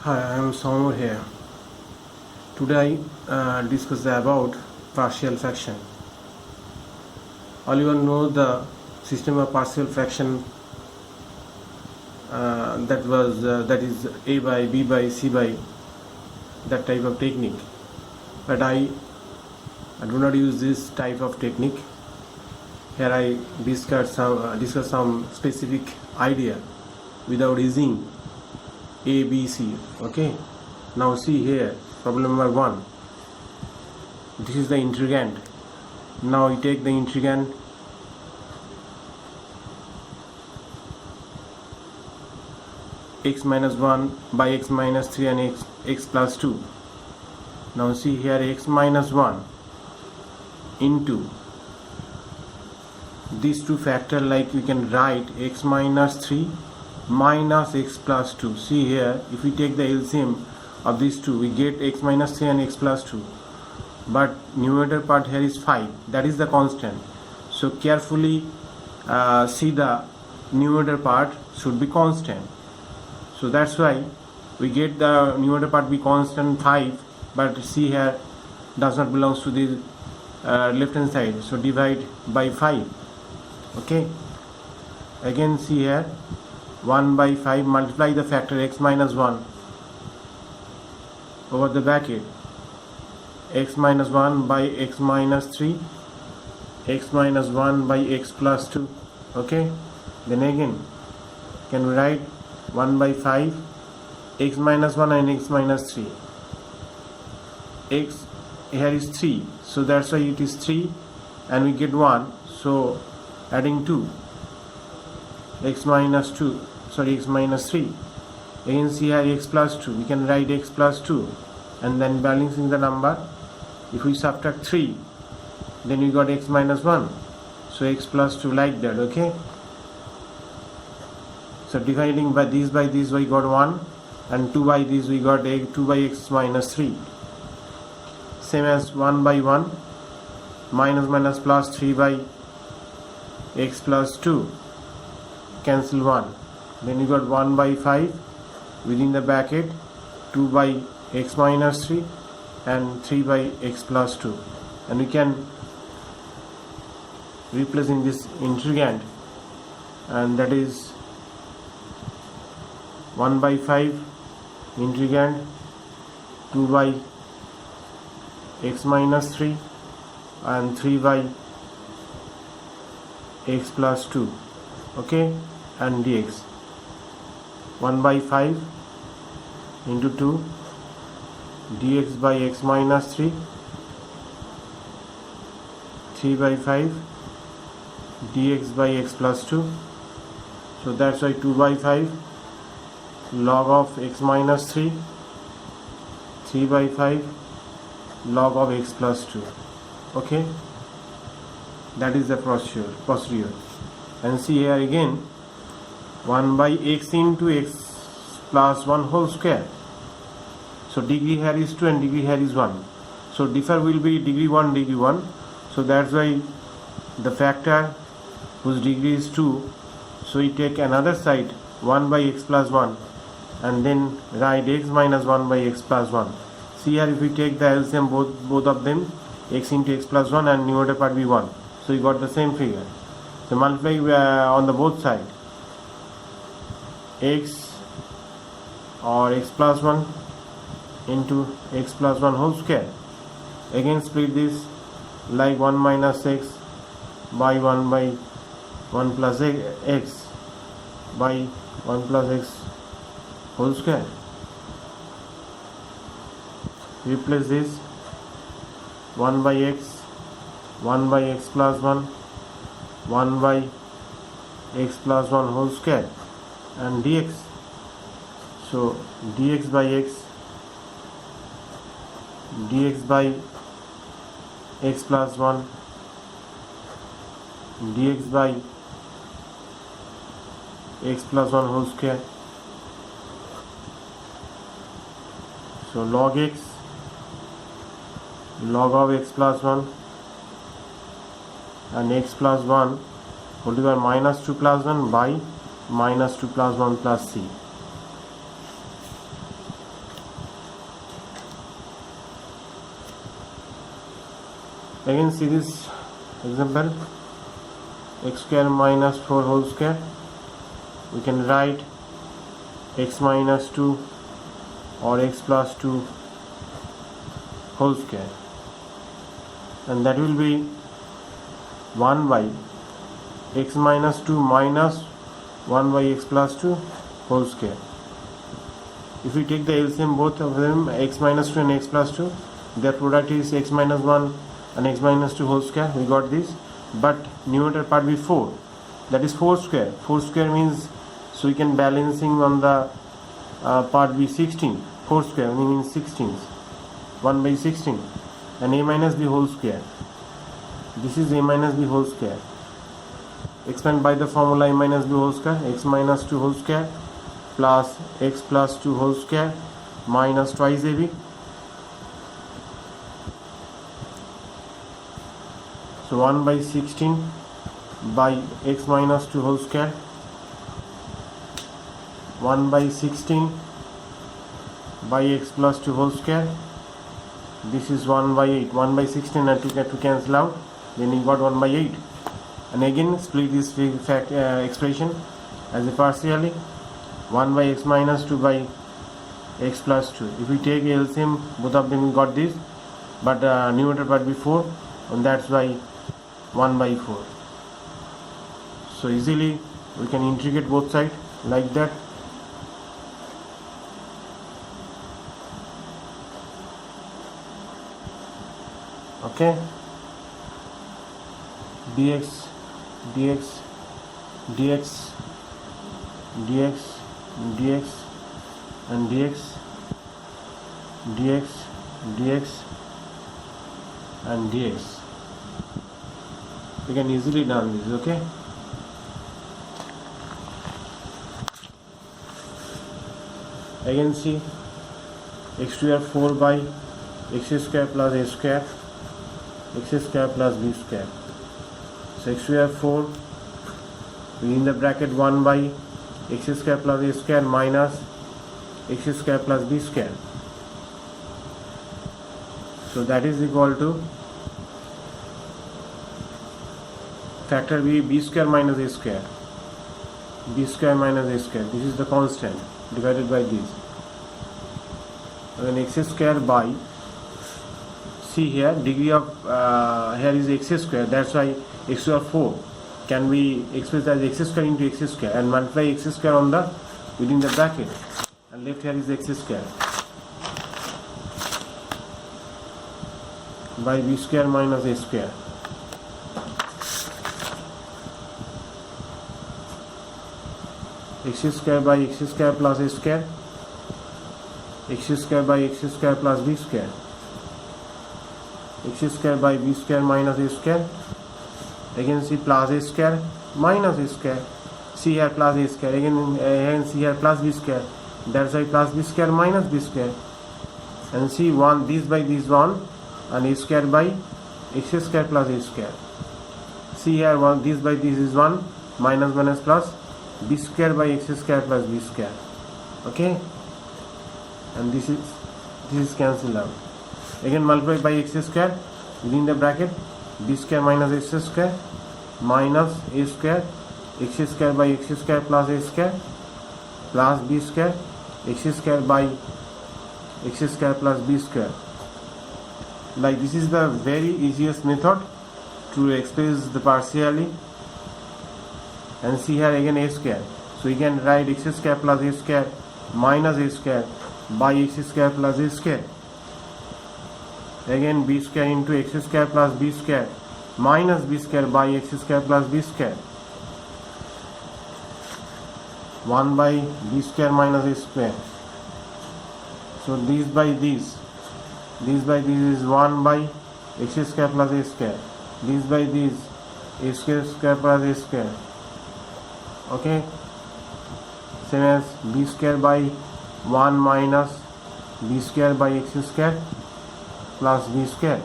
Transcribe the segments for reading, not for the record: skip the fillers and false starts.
Hi, I am Saumur here. Today I discuss about partial fraction. All you know the system of partial fraction that is a by b by c by that type of technique. But I do not use this type of technique. Here I discuss some specific idea without using a, B, C. Okay. Now see here, problem number 1. This is the integrand. Now we take the integrand x minus 1 by x minus 3 and x plus 2. Now see here x minus 1 into these two factor, like we can write x minus 3 minus x plus 2. See here, if we take the LCM of these two, we get x minus 3 and x plus 2, but numerator part here is 5, that is the constant. So carefully see the numerator part should be constant, so that's why we get the numerator part be constant 5, but see here does not belongs to the left hand side, so divide by 5. Okay, again see here 1 by 5, multiply the factor x minus 1 over the bracket, x minus 1 by x minus 3, x minus 1 by x plus 2. Okay, then again can we write 1 by 5, x minus 1 and x minus 3, x here is 3, so that's why it is 3, and we get 1, so adding 2, x minus 3. Again see here x plus 2, we can write x plus 2, and then balancing the number, if we subtract 3, then we got x minus 1, so x plus 2, like that. Okay, so dividing by this we got 1, and 2 by this we got 2 by x minus 3. Same as 1 by 1 minus plus 3 by x plus 2, cancel 1, then you got 1 by 5 within the bracket, 2 by x minus 3 and 3 by x plus 2, and we can replace in this integrand, and that is 1 by 5 integrand 2 by x minus 3 and 3 by x plus 2. Okay, and dx 1 by 5 into 2 dx by x minus 3, 3 by 5 dx by x plus 2, so that's why 2 by 5 log of x minus 3, 3 by 5 log of x plus 2. Okay, that is the procedure. And see here again 1 by x into x plus 1 whole square, so degree here is 2 and degree here is 1, so differ will be degree 1, so that's why the factor whose degree is 2, so we take another side 1 by x plus 1 and then write x minus 1 by x plus 1. See here, if we take the LCM both of them, x into x plus 1 and numerator part be 1, so you got the same figure. So multiply on the both side, x or x plus 1 into x plus 1 whole square. Again split this like 1 minus x by 1 by 1 plus x by 1 plus x whole square. Replace this 1 by x plus 1, 1 by x plus 1 whole square, and dx, so dx by x by x plus 1 dx by x plus 1 whole square, so log x log of x plus 1 and x plus 1 whole to the minus 2 plus 1 by minus 2 plus 1 plus c. Again see this example, x square minus 4 whole square. We can write x minus 2 or x plus 2 whole square, and that will be 1 by x minus 2 minus 1 by x plus 2 whole square. If we take the LCM both of them, x minus 2 and x plus 2, their product is x minus 1 and x minus 2 whole square. We got this, but numerator part be 4, that is 4 square. 4 square means, so we can balancing on the part be 16. 4 square means 16, 1 by 16, and a minus b whole square. This is a minus b whole square. Expand by the formula a minus b whole square, x minus 2 whole square plus x plus 2 whole square minus twice ab. So 1 by 16 by x minus 2 whole square, 1 by 16 by x plus 2 whole square. This is 1 by 8. 1 by 16 and 2 to cancel out, then you got 1 by 8. And again split this expression as a partially, 1 by x minus 2 by x plus 2. If we take LCM, both of them we got this, but numerator part be 4, and that's why 1 by 4. So easily we can integrate both sides like that. Okay, dx dx dx dx dx and dx dx dx and dx. You can easily done this. Okay, again see x square 4 by x square plus a square, x square plus b square. So x square 4 within the bracket 1 by x square plus a square minus x square plus b square. So that is equal to factor b square minus a square, b square minus a square. This is the constant divided by this. And then x square by, see here degree of here is x square, that's why x square 4 can be expressed as x square into x square, and multiply x square on the within the bracket, and left here is x square by b square minus a square. X square by x square plus a square, x square by x square plus b square, x square by b square minus a square. Again see plus a square minus a square, see here plus a square, again see here plus b square, that's why plus b square minus b square. And see 1 this by this 1, and a square by x square plus a square. See here 1 this by this is 1, minus minus plus b square by x square plus b square. Okay, and this is cancelled out. Again multiply by x square within the bracket, b square minus x square minus a square, x square by x square plus a square plus b square, x square by x square plus b square. Like this is the very easiest method to express the partially. And see here again a square, so we can write x square plus a square minus a square by x square plus a square. Again b square into x square plus b square minus b square by x square plus b square. 1 by b square minus a square. So this by this is 1 by x square plus a square. This by this a square plus a square. Okay, same as b square by 1 minus b square by x square plus b square.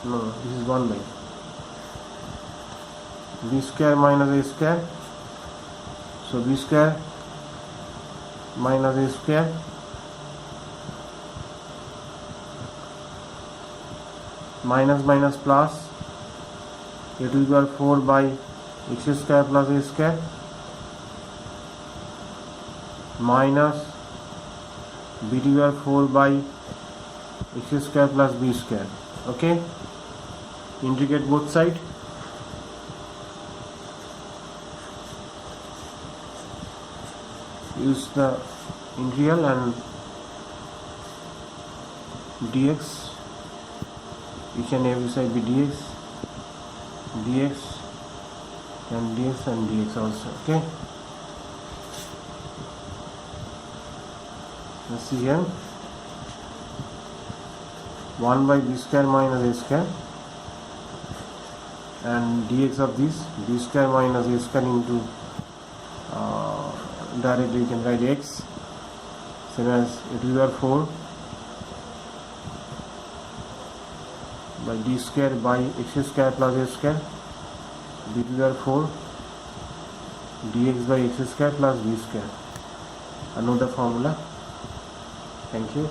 No, this is 1 by b square minus a square. So b square minus a square minus minus plus a to the power 4 by x square plus a square minus b to the power 4 by x square plus b square. Okay, integrate both sides. Use the integral and dx, each and every side be dx and dx and dx also. Okay, let's see here, 1 by b square minus a square and dx of this b square minus a square into directly you can write x, same as a to the power 4 by d square by x square plus a square b to the power 4 dx by x square plus b square. I know the formula. Thank you.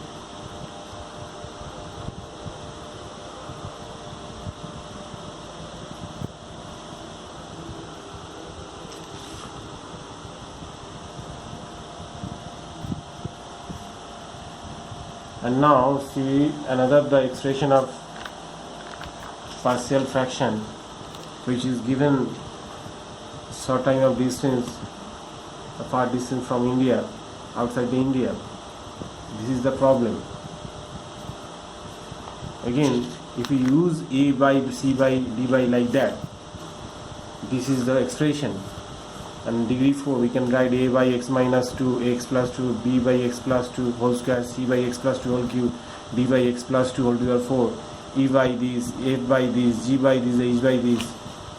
And now see another the expression of partial fraction which is given certain of distance, a far distance from India, outside the India. This is the problem. Again, if we use a by c by d by like that, this is the expression, and degree 4 we can write a by x minus 2, x plus 2, b by x plus 2 whole square, c by x plus 2 whole cube, d by x plus 2 whole to the 4, e by this, f by this, g by this, h by this,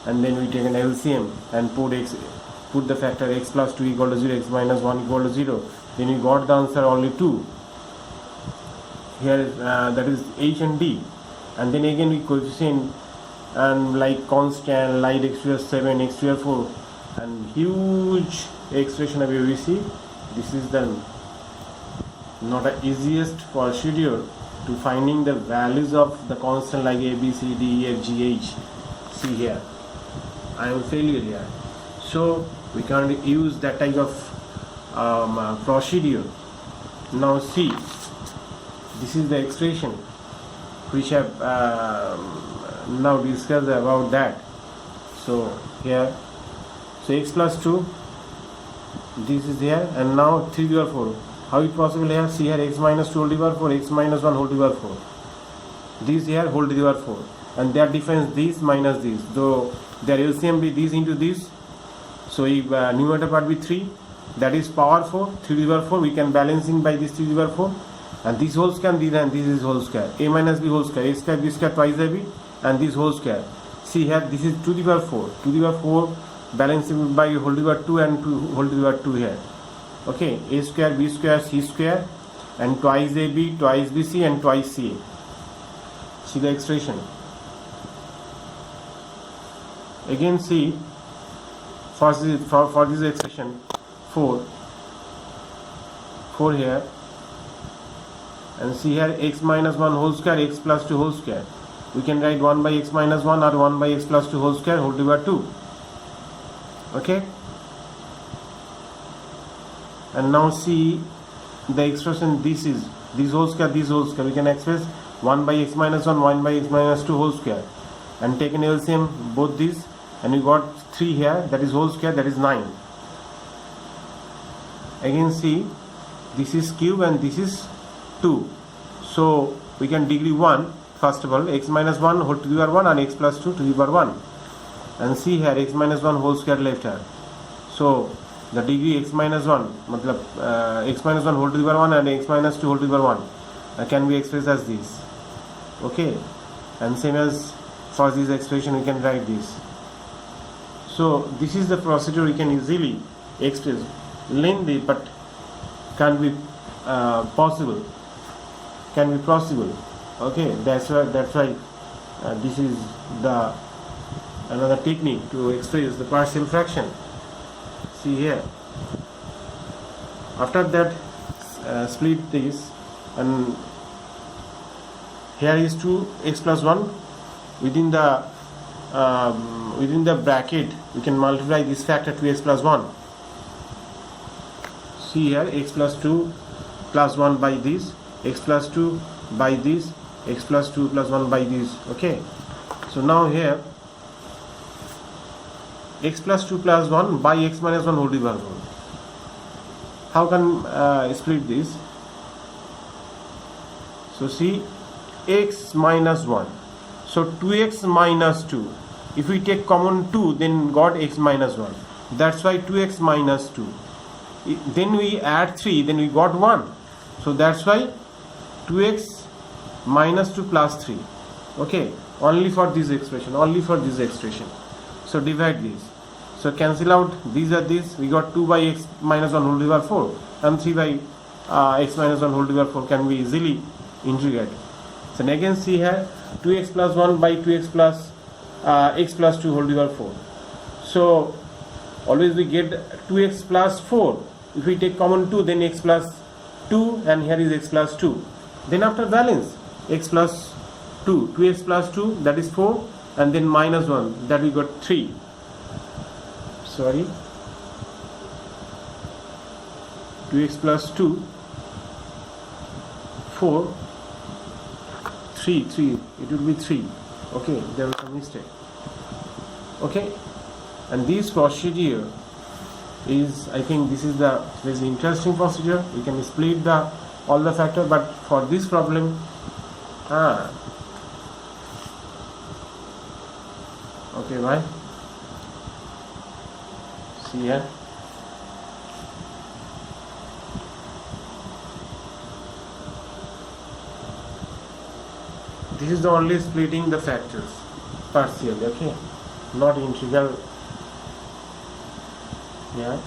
and then we take an LCM and put the factor x plus 2 equal to 0, x minus 1 equal to 0. Then we got the answer only 2. Here that is h and d, and then again we coefficient and like constant like x to the 7, x to the 4, and huge expression of ABC. This is the not the easiest procedure to finding the values of the constant like a, b, c, d, e, f, g, h. See here, I am failure here. So we can't use that type of procedure. Now see, this is the expression which I have now discussed about that. So here, so x plus 2, this is here, and now 3 to the 4. How it possible here? See here, x minus 2 whole to the 4, x minus 1 whole to the 4. This here whole to the 4, and that difference this minus this. Though their LCM be this into this, so if numerator part be 3, that is power 4, 3 to the 4. We can balancing by this 3 to the 4, and this whole square, and this is whole square. A minus b whole square, a square b square twice a b, and this whole square. See here, this is 2 to the power 4, 2 to the power 4 balancing by whole to the power 2 and 2 whole to the power 2 here. Okay, a square b square c square, and twice ab, twice bc, and twice ca. See the expression. Again see, for this expression 4 here, and see here x minus 1 whole square, x plus 2 whole square. We can write 1 by x minus 1 or 1 by x plus 2 whole square whole to the power 2. Okay, and now see the expression, this is this whole square, this whole square. We can express 1 by x minus 1, 1 by x minus 2 whole square, and take an LCM both these, and we got 3 here, that is whole square, that is 9. Again see, this is cube and this is 2, so we can degree 1 first of all, x minus 1 whole to the power 1 and x plus 2 to the power 1, and see here x minus 1 whole square left here. So the degree x minus 1 matlab x minus 1 whole to the power 1 and x minus 2 whole to the power 1 can be expressed as this. Okay, and same as for this expression we can write this. So this is the procedure we can easily express, lengthy but can be possible, okay, that's why this is the another technique to express the partial fraction. See here, after that split this, and here is 2 x plus 1 within the bracket we can multiply this factor 2x plus 1. See here, x plus 2 plus 1 by this, x plus 2 by this, x plus 2 plus 1 by this. Okay, so now here x plus 2 plus 1 by x minus 1 whole divided by 1. How can split this? So see, x minus 1, so 2x minus 2, if we take common 2 then got x minus 1, that's why 2x minus 2. Then we add 3, then we got 1, so that's why 2x minus 2 plus 3. Okay, only for this expression, so divide this, so cancel out these are this, we got 2 by x minus 1 whole divided by 4 and 3 by x minus 1 whole divided by 4 can be easily integrated. So again see here, 2x plus 1 by 2x plus x plus 2 whole divided by 4. So always we get 2x plus 4. If we take common 2, then x plus 2, and here is x plus 2. Then after balance, x plus 2, 2x plus 2, that is 4, and then minus 1, that we got 3. Sorry, 2x plus 2, 4, 3, it will be 3. Okay, there was a mistake. Okay, and this procedure is, I think this is the very interesting procedure. We can split the all the factor, but for this problem, okay, bye. See here. This is the only splitting the factors partially, okay, not integral. Yeah.